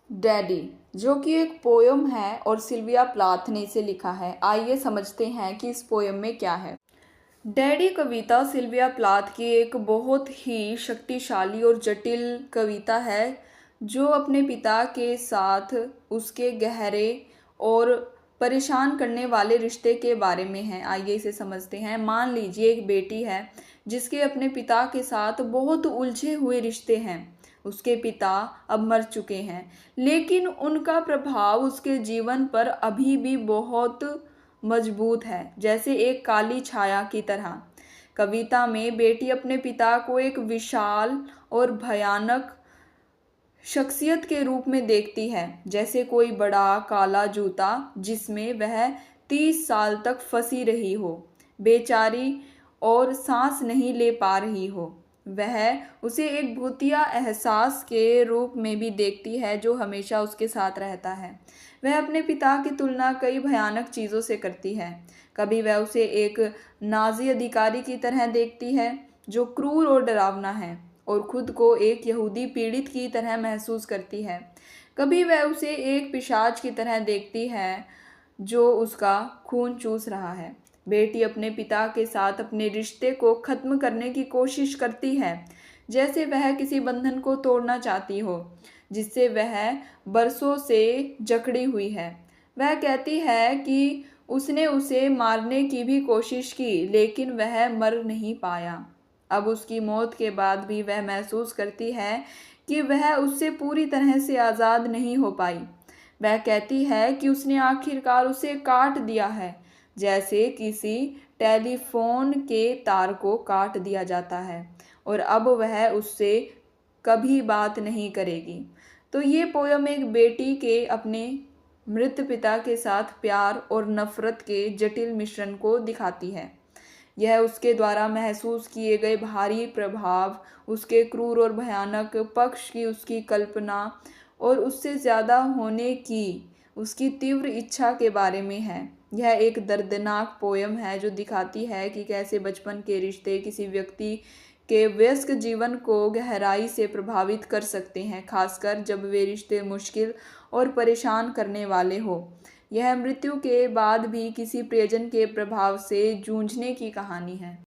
Daddy, जो कि एक पोयम है और सिल्विया प्लाथ ने इसे लिखा है। आइए समझते हैं कि इस पोयम में क्या है। डैडी कविता सिल्विया प्लाथ की एक बहुत ही शक्तिशाली और जटिल कविता है, जो अपने पिता के साथ उसके गहरे और परेशान करने वाले रिश्ते के बारे में है। आइए इसे समझते हैं। मान लीजिए एक बेटी है जिसके अपने पिता के साथ बहुत उलझे हुए रिश्ते हैं। उसके पिता अब मर चुके हैं, लेकिन उनका प्रभाव उसके जीवन पर अभी भी बहुत मजबूत है, जैसे एक काली छाया की तरह। कविता में बेटी अपने पिता को एक विशाल और भयानक शख्सियत के रूप में देखती है, जैसे कोई बड़ा काला जूता जिसमें वह 30 साल तक फंसी रही हो, बेचारी, और सांस नहीं ले पा रही हो। वह उसे एक भूतिया एहसास के रूप में भी देखती है जो हमेशा उसके साथ रहता है। वह अपने पिता की तुलना कई भयानक चीज़ों से करती है। कभी वह उसे एक नाजी अधिकारी की तरह देखती है जो क्रूर और डरावना है, और खुद को एक यहूदी पीड़ित की तरह महसूस करती है। कभी वह उसे एक पिशाच की तरह देखती है जो उसका खून चूस रहा है। बेटी अपने पिता के साथ अपने रिश्ते को खत्म करने की कोशिश करती है, जैसे वह किसी बंधन को तोड़ना चाहती हो जिससे वह बरसों से जकड़ी हुई है। वह कहती है कि उसने उसे मारने की भी कोशिश की, लेकिन वह मर नहीं पाया। अब उसकी मौत के बाद भी वह महसूस करती है कि वह उससे पूरी तरह से आज़ाद नहीं हो पाई। वह कहती है कि उसने आखिरकार उसे काट दिया है, जैसे किसी टेलीफोन के तार को काट दिया जाता है, और अब वह उससे कभी बात नहीं करेगी। तो ये पोयम एक बेटी के अपने मृत पिता के साथ प्यार और नफरत के जटिल मिश्रण को दिखाती है। यह उसके द्वारा महसूस किए गए भारी प्रभाव, उसके क्रूर और भयानक पक्ष की उसकी कल्पना, और उससे ज़्यादा होने की उसकी तीव्र इच्छा के बारे में है। यह एक दर्दनाक पोयम है जो दिखाती है कि कैसे बचपन के रिश्ते किसी व्यक्ति के वयस्क जीवन को गहराई से प्रभावित कर सकते हैं, खासकर जब वे रिश्ते मुश्किल और परेशान करने वाले हो। यह मृत्यु के बाद भी किसी प्रियजन के प्रभाव से जूझने की कहानी है।